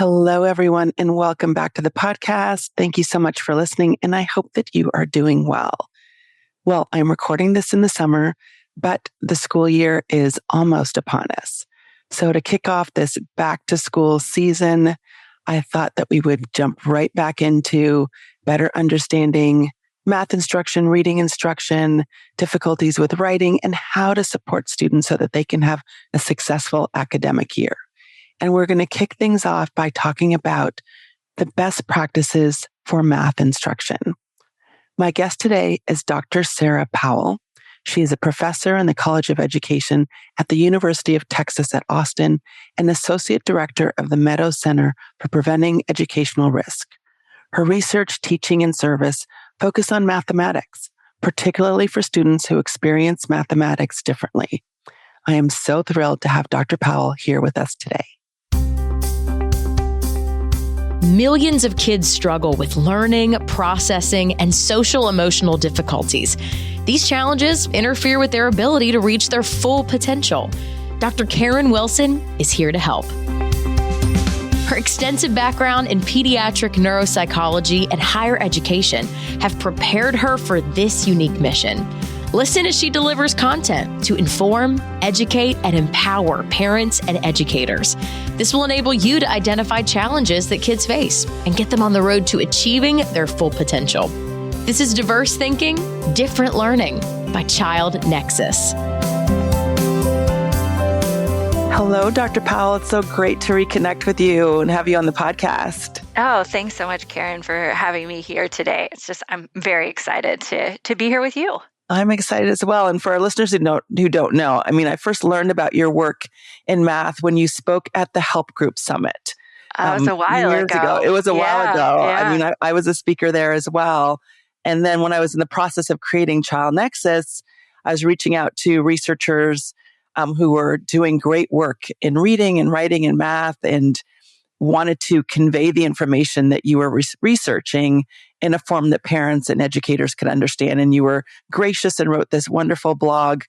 Hello, everyone, and welcome back to the podcast. Thank you so much for listening, and I hope that you are doing well. Well, I'm recording this in the summer, but the school year is almost upon us. So to kick off this back to school season, I thought that we would jump right back into better understanding math instruction, reading instruction, difficulties with writing, and how to support students so that they can have a successful academic year. And we're going to kick things off by talking about the best practices for math instruction. My guest today is Dr. Sarah Powell. She is a professor in the College of Education at the University of Texas at Austin and Associate Director of the Meadows Center for Preventing Educational Risk. Her research, teaching, and service focus on mathematics, particularly for students who experience mathematics differently. I am so thrilled to have Dr. Powell here with us today. Millions of kids struggle with learning, processing, and social-emotional difficulties. These challenges interfere with their ability to reach their full potential. Dr. Karen Wilson is here to help. Her extensive background in pediatric neuropsychology and higher education have prepared her for this unique mission. Listen as she delivers content to inform, educate, and empower parents and educators. This will enable you to identify challenges that kids face and get them on the road to achieving their full potential. This is Diverse Thinking, Different Learning by Child Nexus. Hello, Dr. Powell. It's so great to reconnect with you and have you on the podcast. Oh, thanks so much, Karen, for having me here today. I'm very excited to be here with you. I'm excited as well. And for our listeners who don't know, I first learned about your work in math when you spoke at the Help Group Summit. It was a while ago. It was a while ago. Yeah. I was a speaker there as well. And then when I was in the process of creating Child Nexus, I was reaching out to researchers who were doing great work in reading and writing and math and wanted to convey the information that you were researching in a form that parents and educators could understand. And you were gracious and wrote this wonderful blog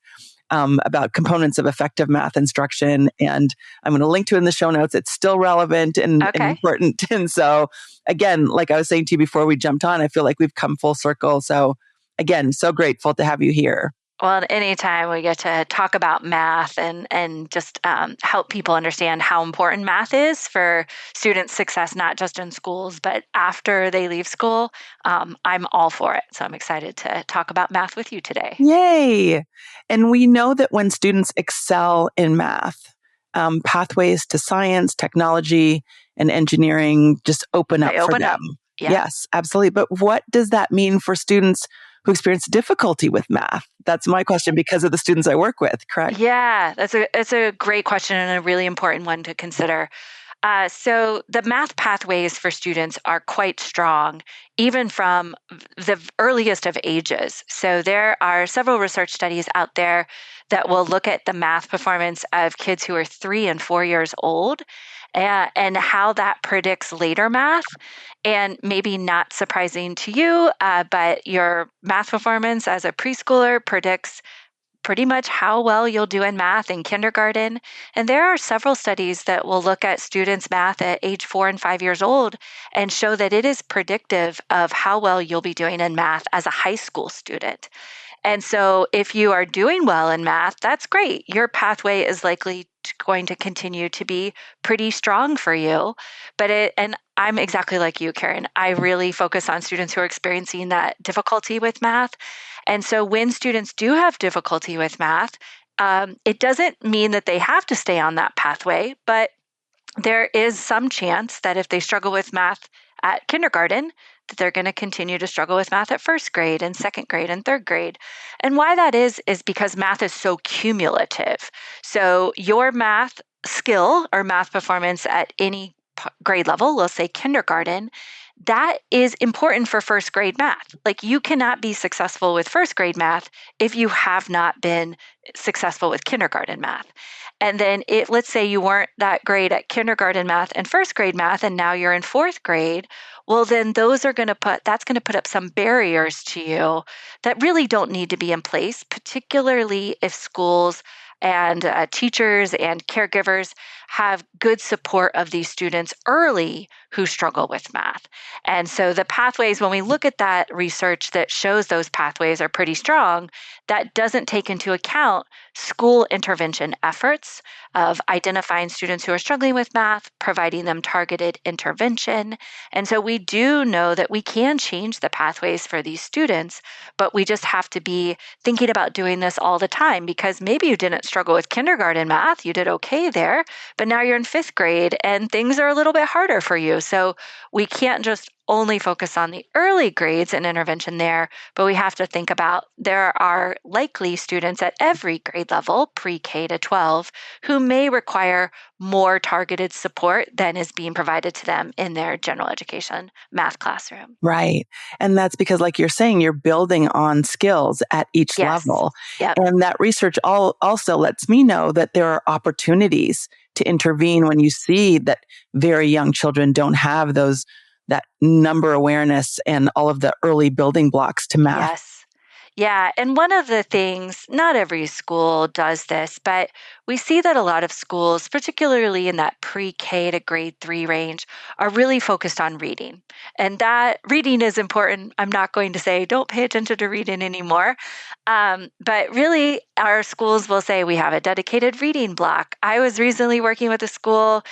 about components of effective math instruction. And I'm going to link to it in the show notes. It's still relevant and important. And so again, like I was saying to you before we jumped on, I feel like we've come full circle. So again, so grateful to have you here. Well, anytime we get to talk about math and just help people understand how important math is for students' success, not just in schools, but after they leave school, I'm all for it. So I'm excited to talk about math with you today. Yay! And we know that when students excel in math, pathways to science, technology, and engineering just open up for them. Yeah. Yes, absolutely. But what does that mean for students who experience difficulty with math? That's my question because of the students I work with, correct? Yeah, that's a great question and a really important one to consider. So the math pathways for students are quite strong, even from the earliest of ages. So there are several research studies out there that will look at the math performance of kids who are 3 and 4 years old and how that predicts later math. And maybe not surprising to you, but your math performance as a preschooler predicts pretty much how well you'll do in math in kindergarten. And there are several studies that will look at students' math at age 4 and 5 years old and show that it is predictive of how well you'll be doing in math as a high school student. And so if you are doing well in math, that's great. Your pathway is likely going to continue to be pretty strong for you. And I'm exactly like you, Karen. I really focus on students who are experiencing that difficulty with math. And so when students do have difficulty with math, it doesn't mean that they have to stay on that pathway, but there is some chance that if they struggle with math at kindergarten, that they're going to continue to struggle with math at first grade and second grade and third grade. And why that is because math is so cumulative. So your math skill or math performance at any grade level, let's say kindergarten, that is important for first grade math. Like you cannot be successful with first grade math if you have not been successful with kindergarten math. And then let's say you weren't that great at kindergarten math and first grade math, and now you're in fourth grade. Well, then that's going to put up some barriers to you that really don't need to be in place, particularly if schools and teachers and caregivers have good support of these students early who struggle with math. And so the pathways, when we look at that research that shows those pathways are pretty strong, that doesn't take into account school intervention efforts of identifying students who are struggling with math, providing them targeted intervention. And so we do know that we can change the pathways for these students, but we just have to be thinking about doing this all the time, because maybe you didn't struggle with kindergarten math, you did okay there, but now you're in fifth grade and things are a little bit harder for you. So we can't just only focus on the early grades and intervention there, but we have to think about there are likely students at every grade level, pre-K to 12, who may require more targeted support than is being provided to them in their general education math classroom. Right. And that's because, like you're saying, you're building on skills at each Yes. level. Yep. And that research also lets me know that there are opportunities to intervene when you see that very young children don't have that number awareness and all of the early building blocks to math. Yes. Yeah. And one of the things, not every school does this, but we see that a lot of schools, particularly in that pre-K to grade 3 range, are really focused on reading. And that reading is important. I'm not going to say don't pay attention to reading anymore. But really, our schools will say we have a dedicated reading block. I was recently working with a school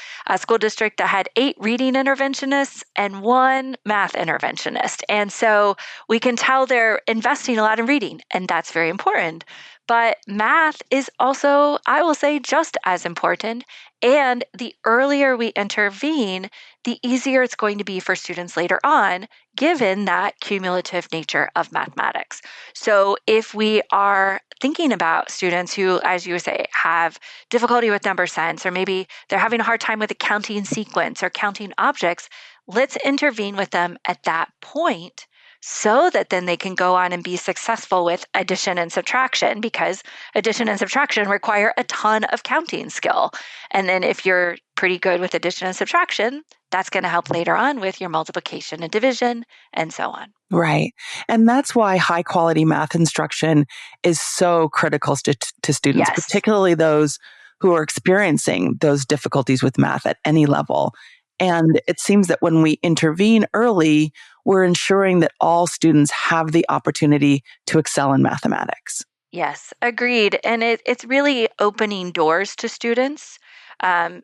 district that had 8 reading interventionists and 1 math interventionist. And so we can tell they're investing a lot in reading, and that's very important. But math is also, I will say, just as important. And the earlier we intervene, the easier it's going to be for students later on, given that cumulative nature of mathematics. So if we are thinking about students who, as you say, have difficulty with number sense, or maybe they're having a hard time with a counting sequence or counting objects, let's intervene with them at that point, so that then they can go on and be successful with addition and subtraction, because addition and subtraction require a ton of counting skill. And then if you're pretty good with addition and subtraction, that's going to help later on with your multiplication and division and so on. Right. And that's why high quality math instruction is so critical to students, Yes. particularly those who are experiencing those difficulties with math at any level. And it seems that when we intervene early, we're ensuring that all students have the opportunity to excel in mathematics. Yes, agreed. And it's really opening doors to students.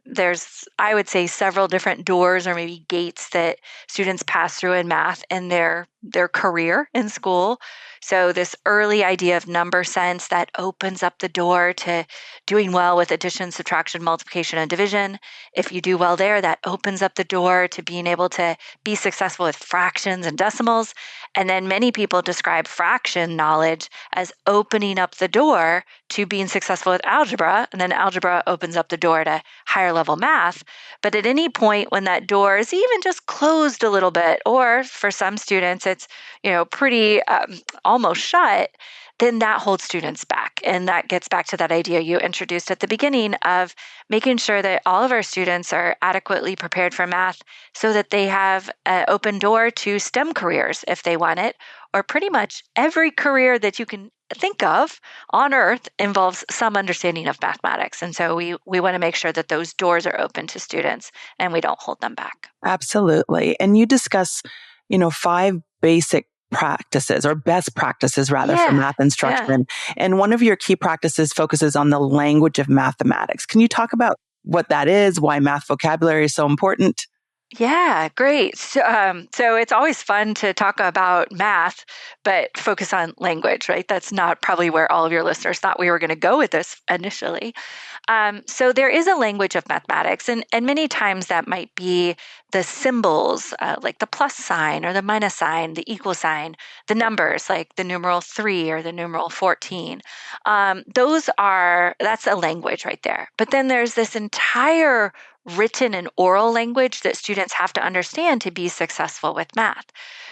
There's, I would say, several different doors or maybe gates that students pass through in math in their career in school. So this early idea of number sense that opens up the door to doing well with addition, subtraction, multiplication, and division. If you do well there, that opens up the door to being able to be successful with fractions and decimals. And then many people describe fraction knowledge as opening up the door to being successful with algebra. And then algebra opens up the door to higher level math. But at any point when that door is even just closed a little bit, or for some students, it's pretty almost shut, then that holds students back. And that gets back to that idea you introduced at the beginning of making sure that all of our students are adequately prepared for math so that they have an open door to STEM careers if they want it, or pretty much every career that you can think of on earth involves some understanding of mathematics. And so we want to make sure that those doors are open to students and we don't hold them back. Absolutely. And you discuss, 5 basic practices, or best practices rather, for math instruction. Yeah. And one of your key practices focuses on the language of mathematics. Can you talk about what that is, why math vocabulary is so important? Yeah, great. So it's always fun to talk about math, but focus on language, right? That's not probably where all of your listeners thought we were going to go with this initially. So there is a language of mathematics, and many times that might be the symbols, like the plus sign or the minus sign, the equal sign, the numbers like the numeral 3 or the numeral 14. That's a language right there. But then there's this entire written and oral language that students have to understand to be successful with math.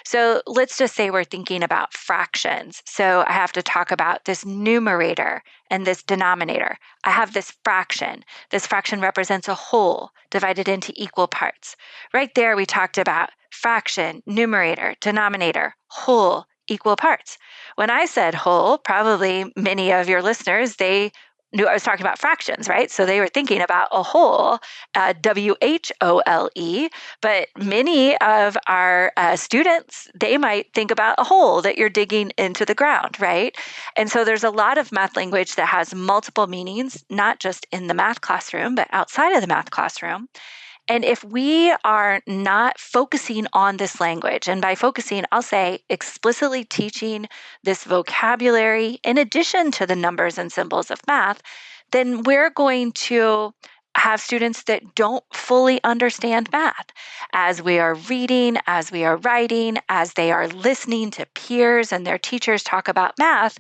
So let's just say we're thinking about fractions. So I have to talk about this numerator and this denominator. I have this fraction. This fraction represents a whole divided into equal parts. Right there, we talked about fraction, numerator, denominator, whole, equal parts. When I said whole, probably many of your listeners, they knew I was talking about fractions, right? So they were thinking about a whole, WHOLE, but many of our students, they might think about a hole that you're digging into the ground, right? And so there's a lot of math language that has multiple meanings, not just in the math classroom, but outside of the math classroom. And if we are not focusing on this language, and by focusing, I'll say explicitly teaching this vocabulary in addition to the numbers and symbols of math, then we're going to have students that don't fully understand math as we are reading, as we are writing, as they are listening to peers and their teachers talk about math.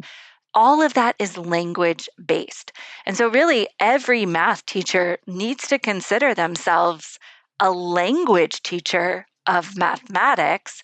All of that is language based. And so, really, every math teacher needs to consider themselves a language teacher of mathematics.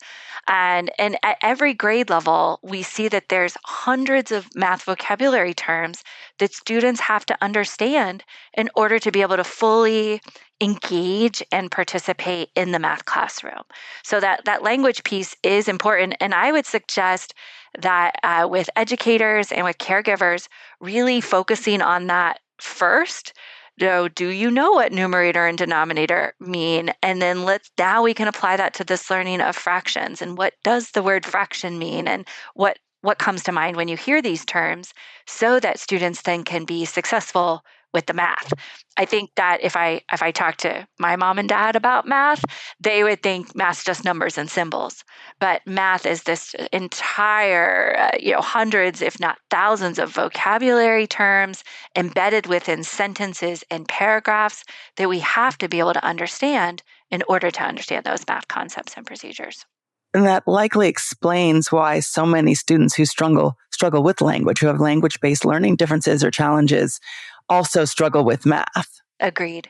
And at every grade level, we see that there's hundreds of math vocabulary terms that students have to understand in order to be able to fully engage and participate in the math classroom. So that language piece is important. And I would suggest that with educators and with caregivers, really focusing on that first. Do you know what numerator and denominator mean? And then now we can apply that to this learning of fractions. And what does the word fraction mean? And what comes to mind when you hear these terms, so that students then can be successful with the math. I think that if I talk to my mom and dad about math, they would think math's just numbers and symbols. But math is this entire, hundreds, if not thousands, of vocabulary terms embedded within sentences and paragraphs that we have to be able to understand in order to understand those math concepts and procedures. And that likely explains why so many students who struggle with language, who have language-based learning differences or challenges, also struggle with math. Agreed.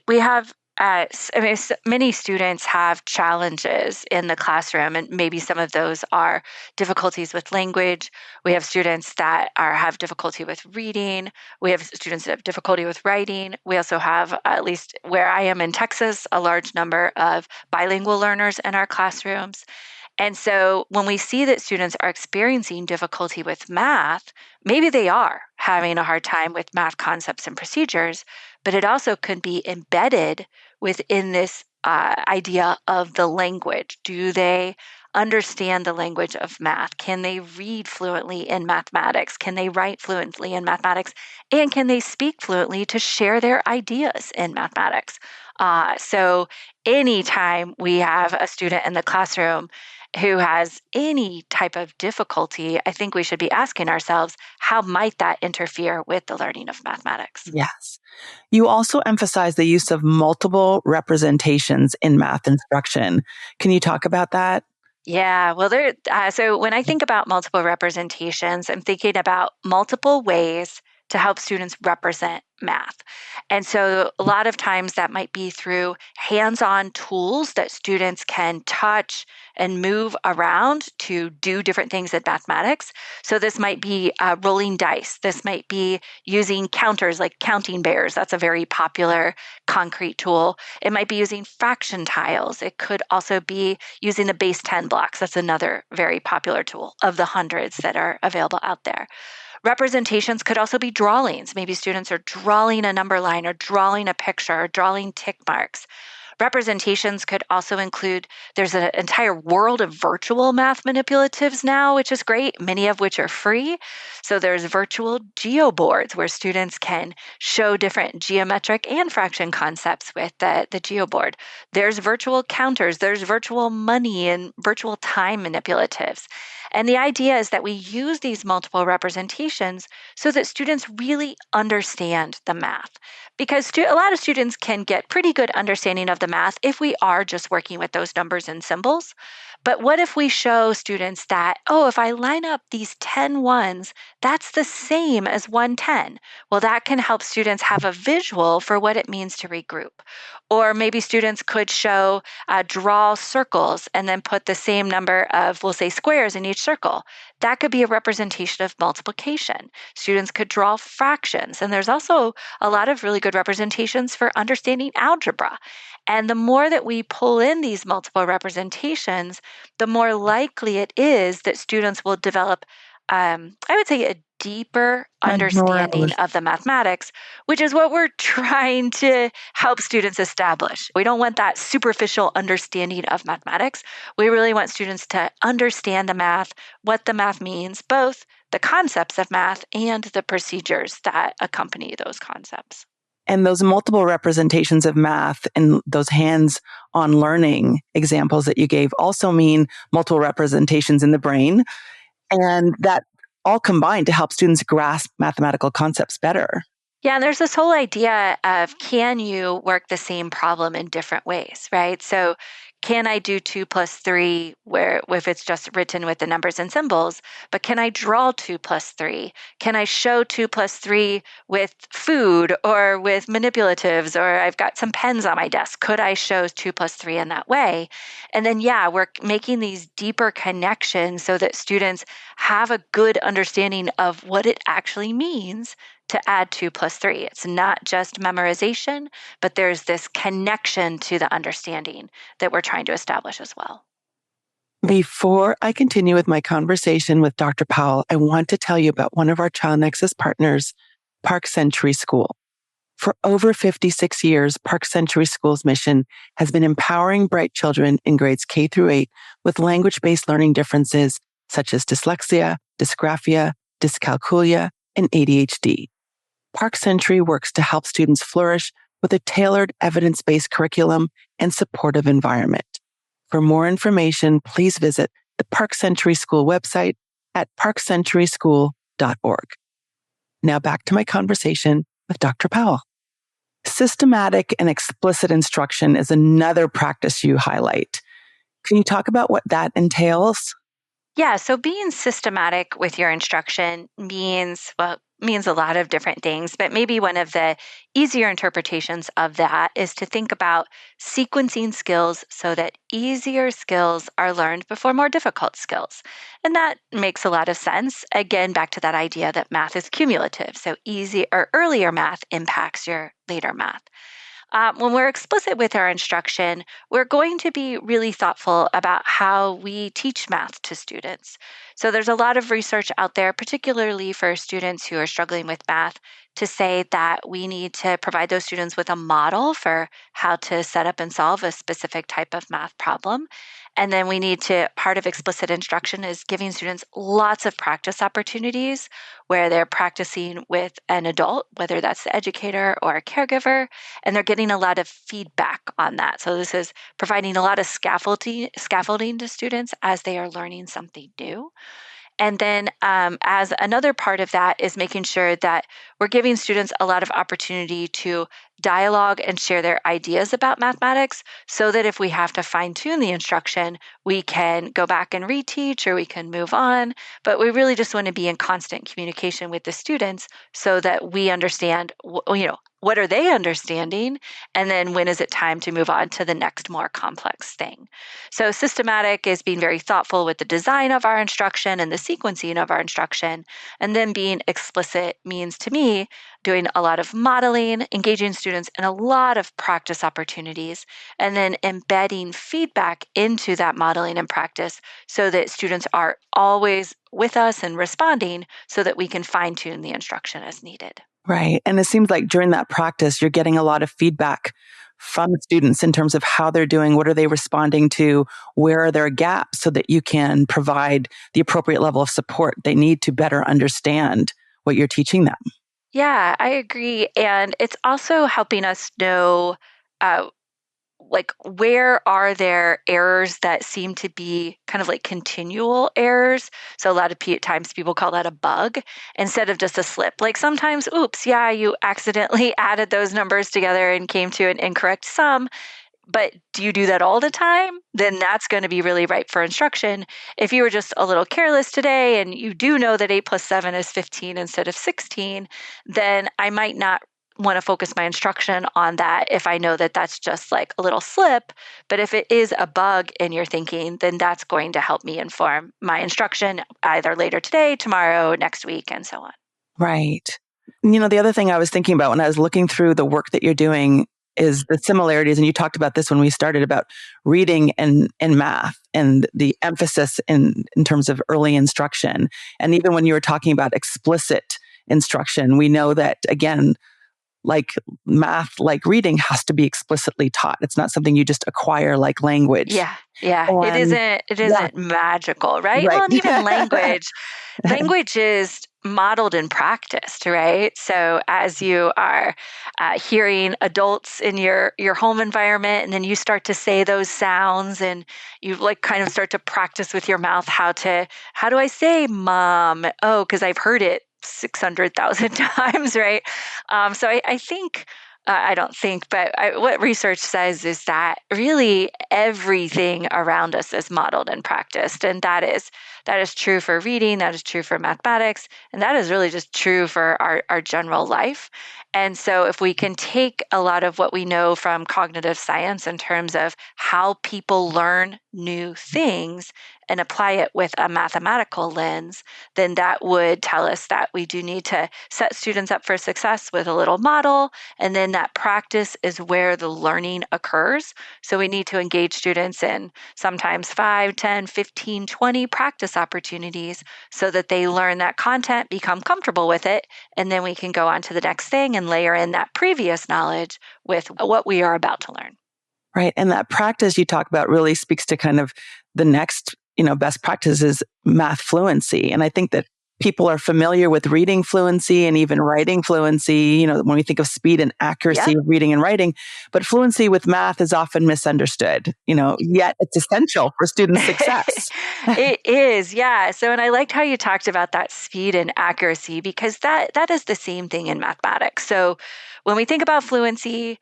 We have, many students have challenges in the classroom, and maybe some of those are difficulties with language. We have students that have difficulty with reading. We have students that have difficulty with writing. We also have, at least where I am in Texas, a large number of bilingual learners in our classrooms. And so when we see that students are experiencing difficulty with math, maybe they are having a hard time with math concepts and procedures, but it also could be embedded within this idea of the language. Do they understand the language of math? Can they read fluently in mathematics? Can they write fluently in mathematics? And can they speak fluently to share their ideas in mathematics? So anytime we have a student in the classroom who has any type of difficulty, I think we should be asking ourselves, how might that interfere with the learning of mathematics? Yes. You also emphasize the use of multiple representations in math instruction. Can you talk about that? Yeah, well, so when I think about multiple representations, I'm thinking about multiple ways to help students represent math. And so a lot of times that might be through hands-on tools that students can touch and move around to do different things in mathematics. So this might be rolling dice. This might be using counters like counting bears. That's a very popular concrete tool. It might be using fraction tiles. It could also be using the base 10 blocks. That's another very popular tool of the hundreds that are available out there. Representations could also be drawings. Maybe students are drawing a number line or drawing a picture or drawing tick marks. Representations could also include, there's an entire world of virtual math manipulatives now, which is great, many of which are free. So there's virtual geoboards where students can show different geometric and fraction concepts with the geoboard. There's virtual counters, there's virtual money and virtual time manipulatives. And the idea is that we use these multiple representations so that students really understand the math. Because a lot of students can get pretty good understanding of the math if we are just working with those numbers and symbols. But what if we show students that, if I line up these 10 ones, that's the same as 110? Well, that can help students have a visual for what it means to regroup. Or maybe students could draw circles and then put the same number of, we'll say, squares in each circle. That could be a representation of multiplication. Students could draw fractions. And there's also a lot of really good representations for understanding algebra. And the more that we pull in these multiple representations, the more likely it is that students will develop I would say, a deeper understanding Morales. of the mathematics, which is what we're trying to help students establish. We don't want that superficial understanding of mathematics. We really want students to understand the math, what the math means, both the concepts of math and the procedures that accompany those concepts. And those multiple representations of math and those hands-on learning examples that you gave also mean multiple representations in the brain. And that all combined to help students grasp mathematical concepts better. Yeah, and there's this whole idea of, can you work the same problem in different ways, right? So can I do 2 plus 3 where if it's just written with the numbers and symbols, but can I draw 2 plus 3? Can I show 2 plus 3 with food or with manipulatives, or I've got some pens on my desk? Could I show 2 plus 3 in that way? And then, yeah, we're making these deeper connections so that students have a good understanding of what it actually means to add 2 plus 3. It's not just memorization, but there's this connection to the understanding that we're trying to establish as well. Before I continue with my conversation with Dr. Powell, I want to tell you about one of our Child Nexus partners, Park Century School. For over 56 years, Park Century School's mission has been empowering bright children in grades K through 8 with language-based learning differences such as dyslexia, dysgraphia, dyscalculia, and ADHD. Park Century works to help students flourish with a tailored evidence-based curriculum and supportive environment. For more information, please visit the Park Century School website at parkcenturyschool.org. Now back to my conversation with Dr. Powell. Systematic and explicit instruction is another practice you highlight. Can you talk about what that entails? Yeah, so being systematic with your instruction means a lot of different things, but maybe one of the easier interpretations of that is to think about sequencing skills so that easier skills are learned before more difficult skills. And that makes a lot of sense. Again, back to that idea that math is cumulative. So easy or earlier math impacts your later math. When we're explicit with our instruction, we're going to be really thoughtful about how we teach math to students. So there's a lot of research out there, particularly for students who are struggling with math, to say that we need to provide those students with a model for how to set up and solve a specific type of math problem. And then part of explicit instruction is giving students lots of practice opportunities where they're practicing with an adult, whether that's the educator or a caregiver, and they're getting a lot of feedback on that. So this is providing a lot of scaffolding to students as they are learning something new. And then as another part of that is making sure that we're giving students a lot of opportunity to dialogue and share their ideas about mathematics so that if we have to fine tune the instruction, we can go back and reteach or we can move on. But we really just want to be in constant communication with the students so that we understand, what are they understanding? And then when is it time to move on to the next more complex thing? So systematic is being very thoughtful with the design of our instruction and the sequencing of our instruction. And then being explicit means to me doing a lot of modeling, engaging students in a lot of practice opportunities, and then embedding feedback into that modeling and practice so that students are always with us and responding so that we can fine tune the instruction as needed. Right. And it seems like during that practice, you're getting a lot of feedback from the students in terms of how they're doing, what are they responding to, where are their gaps so that you can provide the appropriate level of support they need to better understand what you're teaching them. Yeah, I agree. And it's also helping us know where are there errors that seem to be kind of like continual errors. So a lot of times people call that a bug instead of just a slip. Like sometimes, oops, yeah, you accidentally added those numbers together and came to an incorrect sum. But do you do that all the time? Then that's going to be really ripe for instruction. If you were just a little careless today and you do know that 8 plus 7 is 15 instead of 16, then I might not want to focus my instruction on that if I know that that's just like a little slip. But if it is a bug in your thinking, then that's going to help me inform my instruction either later today, tomorrow, next week, and so on. Right. The other thing I was thinking about when I was looking through the work that you're doing is the similarities. And you talked about this when we started about reading and math and the emphasis in terms of early instruction. And even when you were talking about explicit instruction, we know that, again, like math, like reading has to be explicitly taught. It's not something you just acquire like language. Yeah. Yeah. It And isn't magical, right? right. Well, and even language is modeled and practiced, right? So as you are hearing adults in your home environment, and then you start to say those sounds, and you like kind of start to practice with your mouth how do I say mom? Oh, because I've heard it 600,000 times, right? So I think. I don't think, but what research says is that really everything around us is modeled and practiced, and that is true for reading, that is true for mathematics, and that is really just true for our general life. And so, if we can take a lot of what we know from cognitive science in terms of how people learn new things and apply it with a mathematical lens, then that would tell us that we do need to set students up for success with a little model. And then that practice is where the learning occurs. So we need to engage students in sometimes 5, 10, 15, 20 practice opportunities so that they learn that content, become comfortable with it, and then we can go on to the next thing and layer in that previous knowledge with what we are about to learn. Right. And that practice you talk about really speaks to kind of the next, best practice is math fluency. And I think that people are familiar with reading fluency and even writing fluency, when we think of speed and accuracy of reading and writing, but fluency with math is often misunderstood, yet it's essential for student success. It is, yeah. So, and I liked how you talked about that speed and accuracy, because that is the same thing in mathematics. So when we think about fluency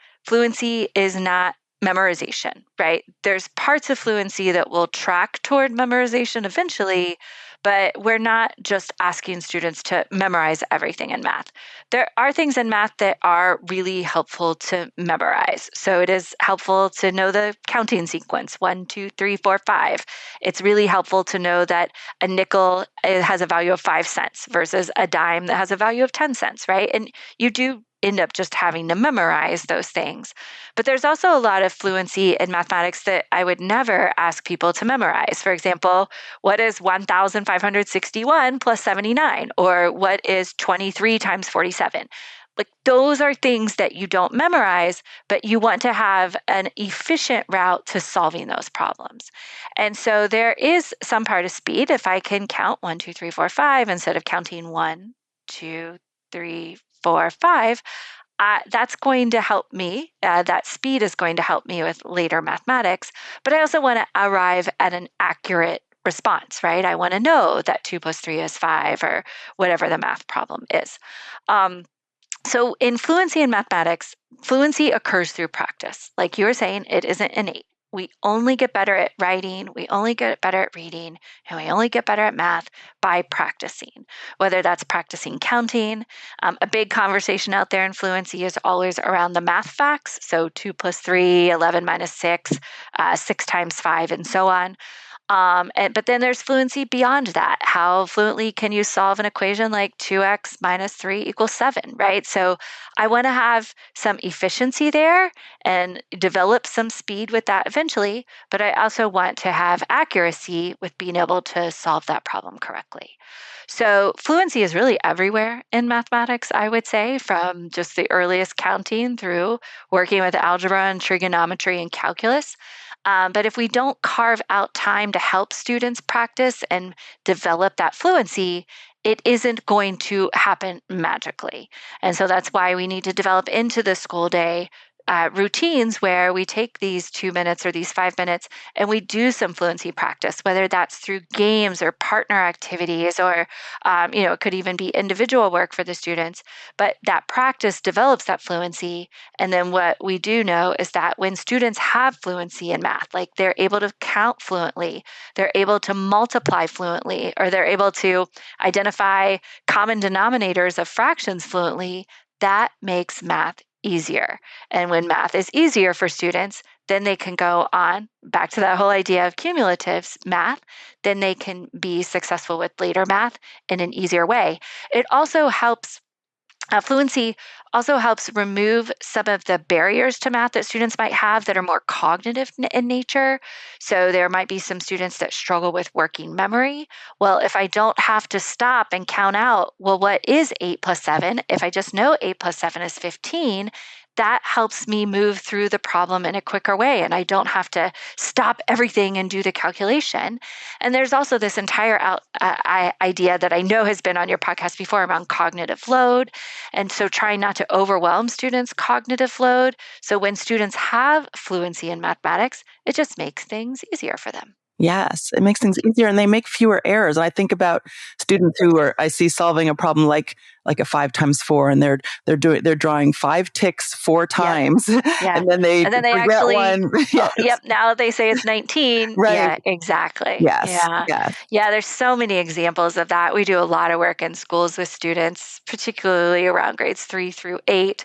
is not memorization, right? There's parts of fluency that will track toward memorization eventually, but we're not just asking students to memorize everything in math. There are things in math that are really helpful to memorize. So it is helpful to know the counting sequence, 1, 2, 3, 4, 5. It's really helpful to know that a nickel has a value of 5 cents versus a dime that has a value of 10 cents, right? And you do end up just having to memorize those things. But there's also a lot of fluency in mathematics that I would never ask people to memorize. For example, what is 1,561 plus 79? Or what is 23 times 47? Like, those are things that you don't memorize, but you want to have an efficient route to solving those problems. And so there is some part of speed. If I can count 1, 2, 3, 4, 5 instead of counting 1, 2, 3, 4, 5, that's going to help me. That speed is going to help me with later mathematics. But I also want to arrive at an accurate response, right? I want to know that 2 plus 3 is 5, or whatever the math problem is. So in fluency in mathematics, fluency occurs through practice. Like you were saying, it isn't innate. We only get better at writing, we only get better at reading, and we only get better at math by practicing, whether that's practicing counting. A big conversation out there in fluency is always around the math facts. So 2 plus 3, 11 minus 6, 6 times 5, and so on. But then there's fluency beyond that. How fluently can you solve an equation like 2x minus 3 equals 7, right? So I want to have some efficiency there and develop some speed with that eventually, but I also want to have accuracy with being able to solve that problem correctly. So fluency is really everywhere in mathematics, I would say, from just the earliest counting through working with algebra and trigonometry and calculus. But if we don't carve out time to help students practice and develop that fluency, it isn't going to happen magically. And so that's why we need to develop into the school day routines where we take these 2 minutes or these 5 minutes and we do some fluency practice, whether that's through games or partner activities, or it could even be individual work for the students. But that practice develops that fluency. And then what we do know is that when students have fluency in math, like they're able to count fluently, they're able to multiply fluently, or they're able to identify common denominators of fractions fluently, that makes math easier. And when math is easier for students, then they can go on back to that whole idea of cumulative math. Then they can be successful with later math in an easier way. It also helps Fluency also helps remove some of the barriers to math that students might have that are more cognitive in nature. So there might be some students that struggle with working memory. Well, if I don't have to stop and count out, well, what is 8 plus 7? If I just know 8 plus 7 is 15, that helps me move through the problem in a quicker way. And I don't have to stop everything and do the calculation. And there's also this entire idea that I know has been on your podcast before around cognitive load. And so trying not to overwhelm students' cognitive load. So when students have fluency in mathematics, it just makes things easier for them. Yes, it makes things easier and they make fewer errors. And I think about students who I see solving a problem like a 5 times 4 and they're drawing 5 ticks 4 times and then they forget actually, one. Yes. Yep, now they say it's 19. Right. Yeah, exactly. Yes. Yeah, there's so many examples of that. We do a lot of work in schools with students, particularly around grades 3 through 8.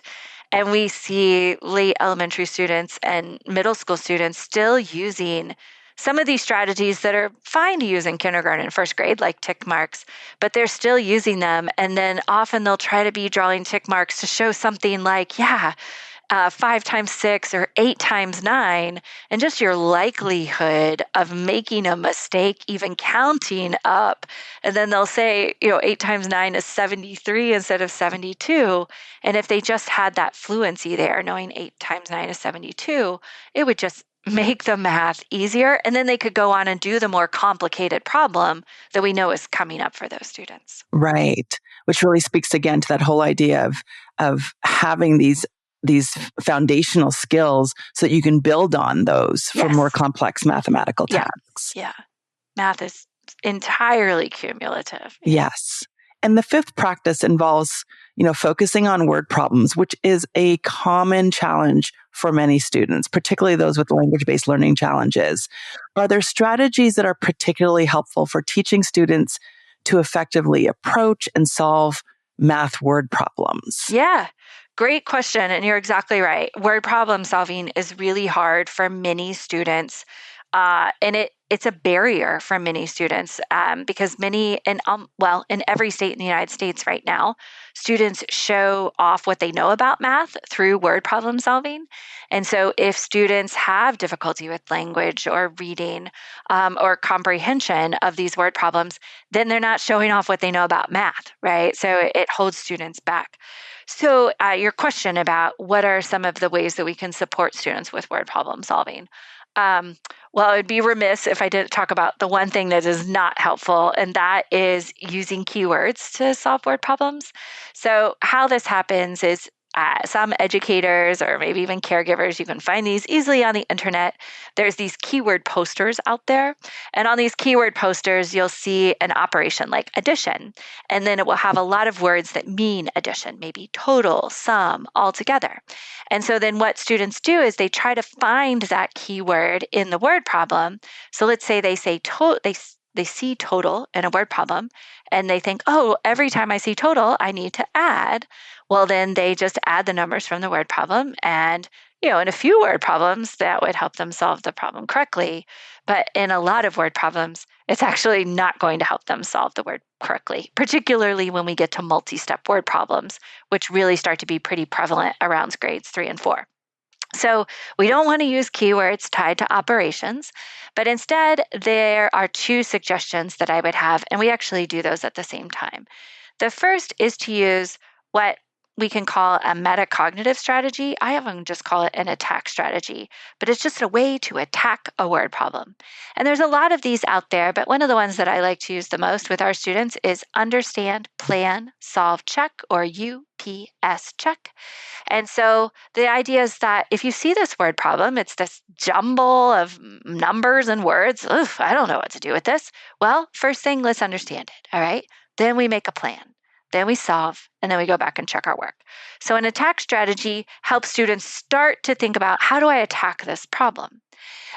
And we see late elementary students and middle school students still using some of these strategies that are fine to use in kindergarten and first grade, like tick marks, but they're still using them. And then often they'll try to be drawing tick marks to show something like, 5 times 6 or 8 times 9, and just your likelihood of making a mistake, even counting up. And then they'll say, 8 times 9 is 73 instead of 72. And if they just had that fluency there, knowing 8 times 9 is 72, it would just make the math easier. And then they could go on and do the more complicated problem that we know is coming up for those students. Right. Which really speaks again to that whole idea of having these foundational skills so that you can build on those for more complex mathematical tasks. Yeah. Math is entirely cumulative. Yes. And the 5th practice involves, focusing on word problems, which is a common challenge for many students, particularly those with language-based learning challenges. Are there strategies that are particularly helpful for teaching students to effectively approach and solve math word problems? Yeah. Great question. And you're exactly right. Word problem solving is really hard for many students. And it's a barrier for many students because many, in every state in the United States right now, students show off what they know about math through word problem solving. And so if students have difficulty with language or reading or comprehension of these word problems, then they're not showing off what they know about math, right? So it holds students back. So your question about what are some of the ways that we can support students with word problem solving? Well, it'd be remiss if I didn't talk about the one thing that is not helpful, and that is using keywords to solve word problems. So how this happens is some educators or maybe even caregivers, you can find these easily on the internet. There's these keyword posters out there. And on these keyword posters, you'll see an operation like addition. And then it will have a lot of words that mean addition, maybe total, sum, all together. And so then what students do is they try to find that keyword in the word problem. So let's say they say they see total in a word problem and they think, oh, every time I see total, I need to add. Well, then they just add the numbers from the word problem. And, in a few word problems, that would help them solve the problem correctly. But in a lot of word problems, it's actually not going to help them solve the word correctly, particularly when we get to multi-step word problems, which really start to be pretty prevalent around grades 3 and 4. So we don't want to use keywords tied to operations, but instead there are 2 suggestions that I would have, and we actually do those at the same time. The first is to use what we can call a metacognitive strategy. I often just call it an attack strategy, but it's just a way to attack a word problem. And there's a lot of these out there, but one of the ones that I like to use the most with our students is understand, plan, solve, check, or UPS check. And so the idea is that if you see this word problem, it's this jumble of numbers and words. Oof, I don't know what to do with this. Well, first thing, let's understand it. All right. Then we make a plan. Then we solve, and then we go back and check our work. So an attack strategy helps students start to think about, how do I attack this problem?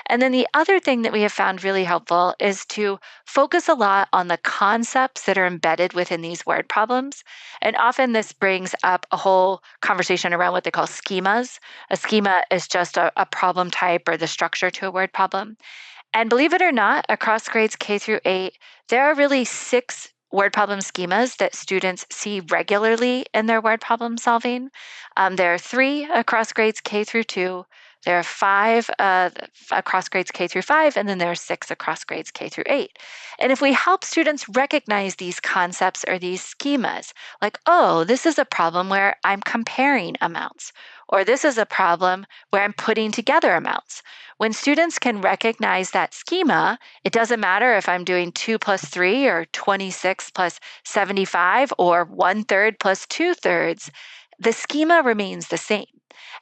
And then the other thing that we have found really helpful is to focus a lot on the concepts that are embedded within these word problems. And often this brings up a whole conversation around what they call schemas. A schema is just a problem type or the structure to a word problem. And believe it or not, across grades K through 8, there are really 6 word problem schemas that students see regularly in their word problem solving. There are 3 across grades K through 2. There are 5 across grades K through 5, and then there are 6 across grades K through 8. And if we help students recognize these concepts or these schemas, like, oh, this is a problem where I'm comparing amounts, or this is a problem where I'm putting together amounts. When students can recognize that schema, it doesn't matter if I'm doing 2 plus 3 or 26 plus 75 or 1/3 plus 2/3, the schema remains the same.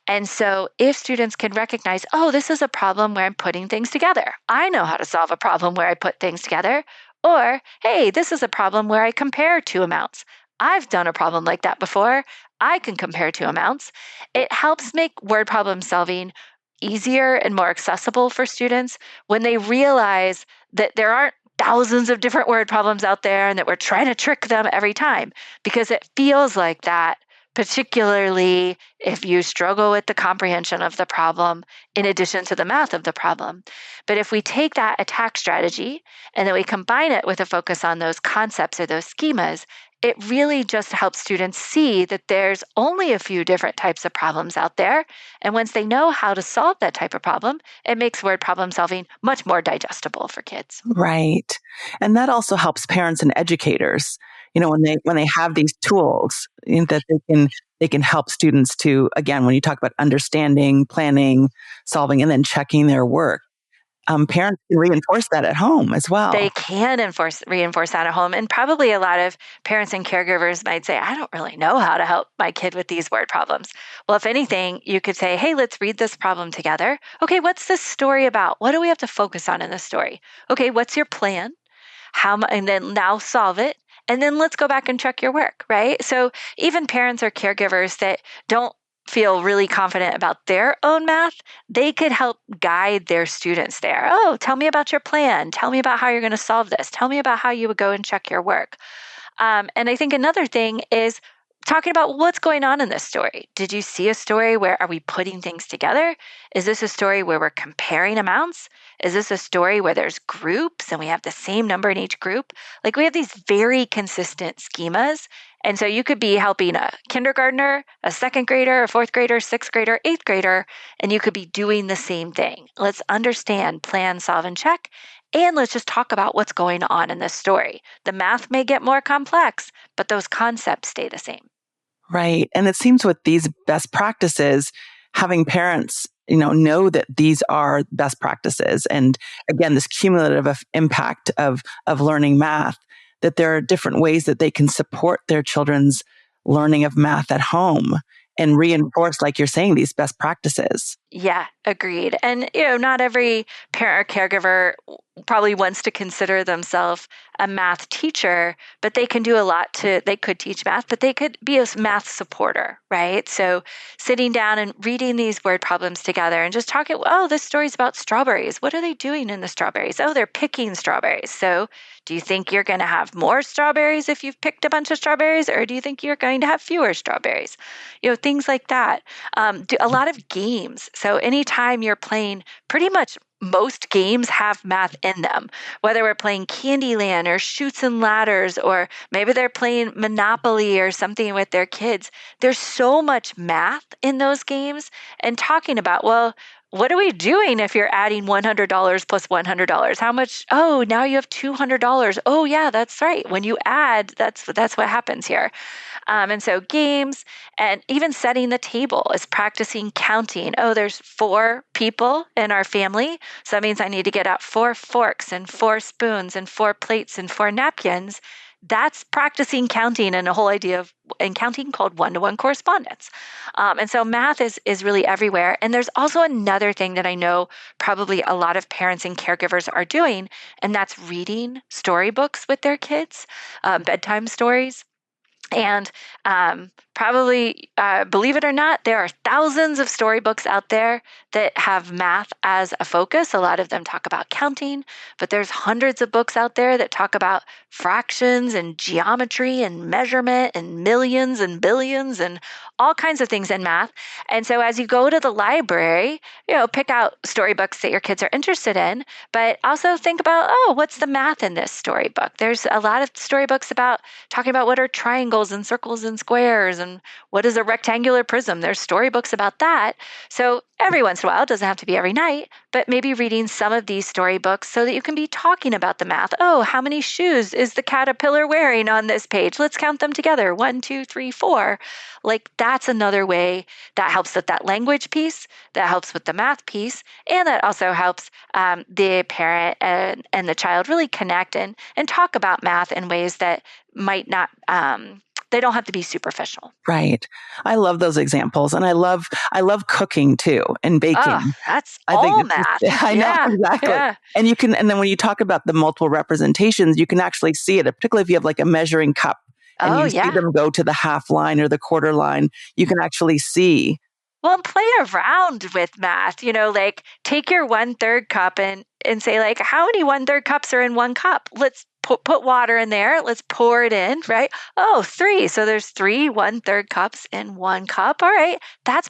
And so if students can recognize, oh, this is a problem where I'm putting things together. I know how to solve a problem where I put things together. Or, hey, this is a problem where I compare 2 amounts. I've done a problem like that before. I can compare 2 amounts. It helps make word problem solving easier and more accessible for students when they realize that there aren't thousands of different word problems out there and that we're trying to trick them every time, because it feels like that, particularly if you struggle with the comprehension of the problem in addition to the math of the problem. But if we take that attack strategy and then we combine it with a focus on those concepts or those schemas, it really just helps students see that there's only a few different types of problems out there. And once they know how to solve that type of problem, it makes word problem solving much more digestible for kids. Right. And that also helps parents and educators, when they have these tools, that they can help students to, again, when you talk about understanding, planning, solving, and then checking their work. Parents can reinforce that at home as well. They can reinforce that at home. And probably a lot of parents and caregivers might say, I don't really know how to help my kid with these word problems. Well, if anything, you could say, hey, let's read this problem together. Okay, what's this story about? What do we have to focus on in this story? Okay, what's your plan? And then now solve it. And then let's go back and check your work, right? So even parents or caregivers that don't feel really confident about their own math, they could help guide their students there. Oh, tell me about your plan. Tell me about how you're going to solve this. Tell me about how you would go and check your work. And I think another thing is talking about what's going on in this story. Did you see a story where are we putting things together? Is this a story where we're comparing amounts? Is this a story where there's groups and we have the same number in each group? Like, we have these very consistent schemas. And so you could be helping a kindergartner, a 2nd grader, a 4th grader, 6th grader, 8th grader, and you could be doing the same thing. Let's understand, plan, solve, and check. And let's just talk about what's going on in this story. The math may get more complex, but those concepts stay the same. Right. And it seems with these best practices, having parents, know that these are best practices. And again, this cumulative impact of learning math, that there are different ways that they can support their children's learning of math at home and reinforce, like you're saying, these best practices. Yeah, agreed. And, not every parent or caregiver probably wants to consider themselves a math teacher, but they can do a lot they could teach math, but they could be a math supporter, right? So sitting down and reading these word problems together and just talking, oh, this story's about strawberries. What are they doing in the strawberries? Oh, they're picking strawberries. So do you think you're going to have more strawberries if you've picked a bunch of strawberries, or do you think you're going to have fewer strawberries? Things like that. Do a lot of games. So anytime you're playing, pretty much most games have math in them, whether we're playing Candyland or Chutes and Ladders, or maybe they're playing Monopoly or something with their kids. There's so much math in those games, and talking about, well, what are we doing if you're adding $100 plus $100? How much? Oh, now you have $200. Oh, yeah, that's right. When you add, that's what happens here. And so games, and even setting the table is practicing counting. Oh, there's 4 people in our family. So that means I need to get out 4 forks and 4 spoons and 4 plates and 4 napkins. That's practicing counting, and a whole idea of counting called one-to-one correspondence. And so math is really everywhere. And there's also another thing that I know probably a lot of parents and caregivers are doing, and that's reading storybooks with their kids, bedtime stories. And probably, believe it or not, there are thousands of storybooks out there that have math as a focus. A lot of them talk about counting, but there's hundreds of books out there that talk about fractions and geometry and measurement and millions and billions and all kinds of things in math. And so as you go to the library, pick out storybooks that your kids are interested in, but also think about, what's the math in this storybook? There's a lot of storybooks about talking about what are triangles and circles and squares and what is a rectangular prism. There's storybooks about that. So every once in a while, it doesn't have to be every night, but maybe reading some of these storybooks so that you can be talking about the math. Oh, how many shoes is the caterpillar wearing on this page? Let's count them together. 1, 2, 3, 4. Like that's another way that helps with that language piece, that helps with the math piece, and that also helps the parent and the child really connect and talk about math in ways that might not, they don't have to be superficial. Right. I love those examples. And I love cooking too and baking. Oh, that's all math. I know, exactly. Yeah. And then when you talk about the multiple representations, you can actually see it, particularly if you have like a measuring cup and see them go to the half line or the quarter line, you can actually see. Well, play around with math, like take your 1/3 cup and say like, how many 1/3 cups are in one cup? Let's put water in there. Let's pour it in, right? Oh, 3. So there's 3 1/3 cups in one cup. All right.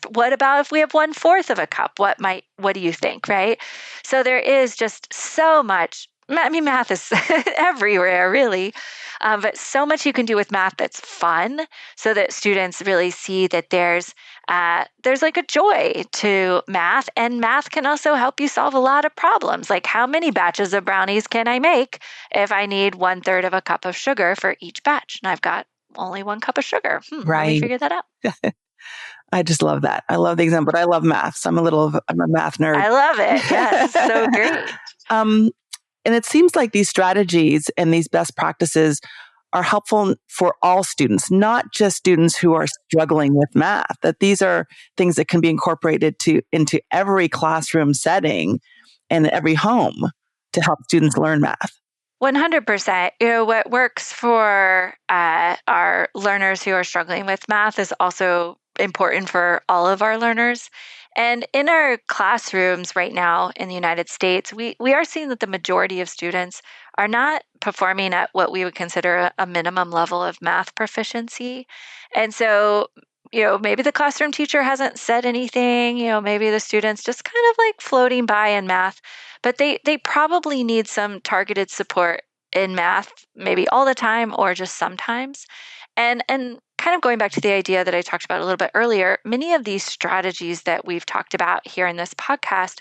What about if we have 1/4 of a cup? What do you think, right? So there is just so much. I mean, math is everywhere, really. But so much you can do with math that's fun so that students really see that there's like a joy to math, and math can also help you solve a lot of problems. Like how many batches of brownies can I make if I need 1/3 of a cup of sugar for each batch? And I've got only 1 cup of sugar. Right. Let me figure that out. I just love that. I love the example, but I love math. So I'm a math nerd. I love it. Yes, so great. And it seems like these strategies and these best practices are helpful for all students, not just students who are struggling with math, that these are things that can be incorporated into every classroom setting and every home to help students learn math. 100%. What works for our learners who are struggling with math is also important for all of our learners. And in our classrooms right now in the United States, we are seeing that the majority of students are not performing at what we would consider a minimum level of math proficiency. And so, maybe the classroom teacher hasn't said anything, maybe the students just kind of like floating by in math, but they probably need some targeted support in math, maybe all the time or just sometimes. And kind of going back to the idea that I talked about a little bit earlier, many of these strategies that we've talked about here in this podcast,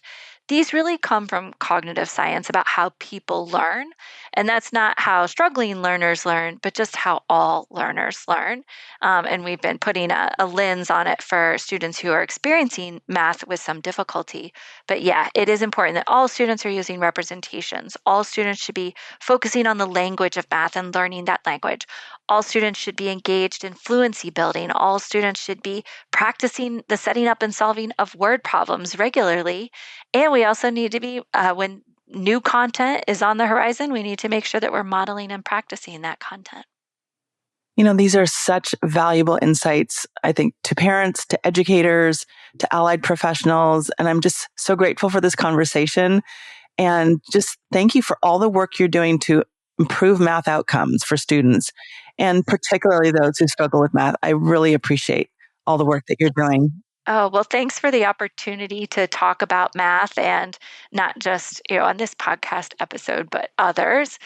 these really come from cognitive science about how people learn. And that's not how struggling learners learn, but just how all learners learn. And we've been putting a lens on it for students who are experiencing math with some difficulty. But yeah, it is important that all students are using representations. All students should be focusing on the language of math and learning that language. All students should be engaged in fluency building. All students should be practicing the setting up and solving of word problems regularly. And we also need to be, when new content is on the horizon, we need to make sure that we're modeling and practicing that content. These are such valuable insights, I think, to parents, to educators, to allied professionals. And I'm just so grateful for this conversation. And just thank you for all the work you're doing to improve math outcomes for students, and particularly those who struggle with math. I really appreciate all the work that you're doing. Oh, well, thanks for the opportunity to talk about math, and not just, on this podcast episode, but others,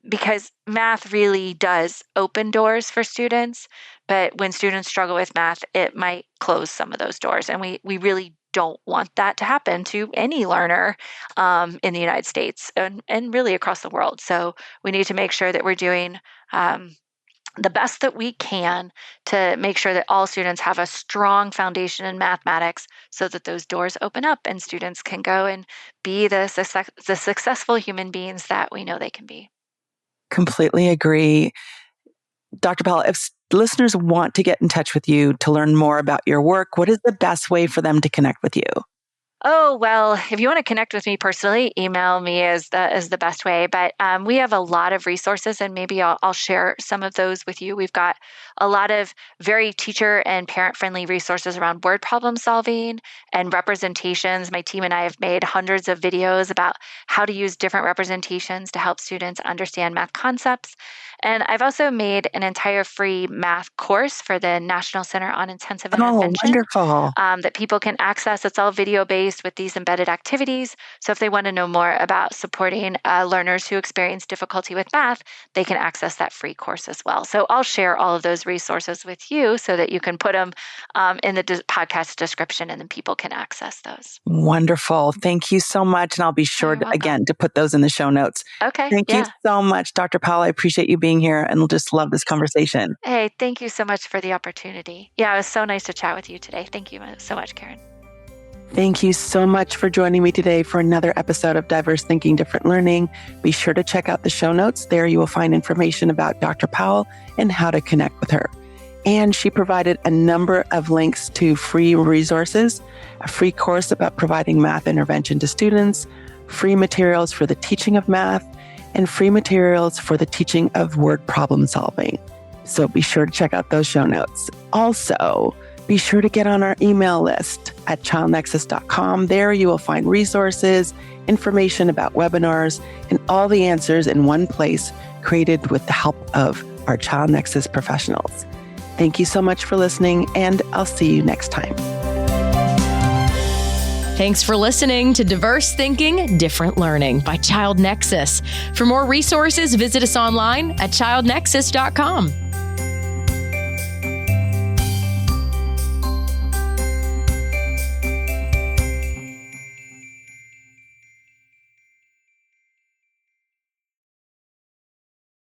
because math really does open doors for students. But when students struggle with math, it might close some of those doors. And we really don't want that to happen to any learner in the United States and really across the world. So we need to make sure that we're doing the best that we can to make sure that all students have a strong foundation in mathematics so that those doors open up and students can go and be the successful human beings that we know they can be. Completely agree. Dr. Powell, if listeners want to get in touch with you to learn more about your work, what is the best way for them to connect with you? Oh, well, if you want to connect with me personally, email me is the best way. But we have a lot of resources, and maybe I'll share some of those with you. We've got a lot of very teacher and parent-friendly resources around word problem solving and representations. My team and I have made hundreds of videos about how to use different representations to help students understand math concepts. And I've also made an entire free math course for the National Center on Intensive Oh, Intervention wonderful. that people can access. It's all video-based with these embedded activities. So if they want to know more about supporting learners who experience difficulty with math, they can access that free course as well. So I'll share all of those resources with you so that you can put them in the podcast description, and then people can access those. Wonderful. Thank you so much. And I'll be sure, again, to put those in the show notes. Okay. Thank you so much, Dr. Powell. I appreciate you being here and just love this conversation. Hey, thank you so much for the opportunity. Yeah, it was so nice to chat with you today. Thank you so much, Karen. Thank you so much for joining me today for another episode of Diverse Thinking, Different Learning. Be sure to check out the show notes. There you will find information about Dr. Powell and how to connect with her. And she provided a number of links to free resources, a free course about providing math intervention to students, free materials for the teaching of math, and free materials for the teaching of word problem solving. So be sure to check out those show notes. Also, be sure to get on our email list at childnexus.com. There you will find resources, information about webinars, and all the answers in one place, created with the help of our Child Nexus professionals. Thank you so much for listening, and I'll see you next time. Thanks for listening to Diverse Thinking, Different Learning by Child Nexus. For more resources, visit us online at childnexus.com.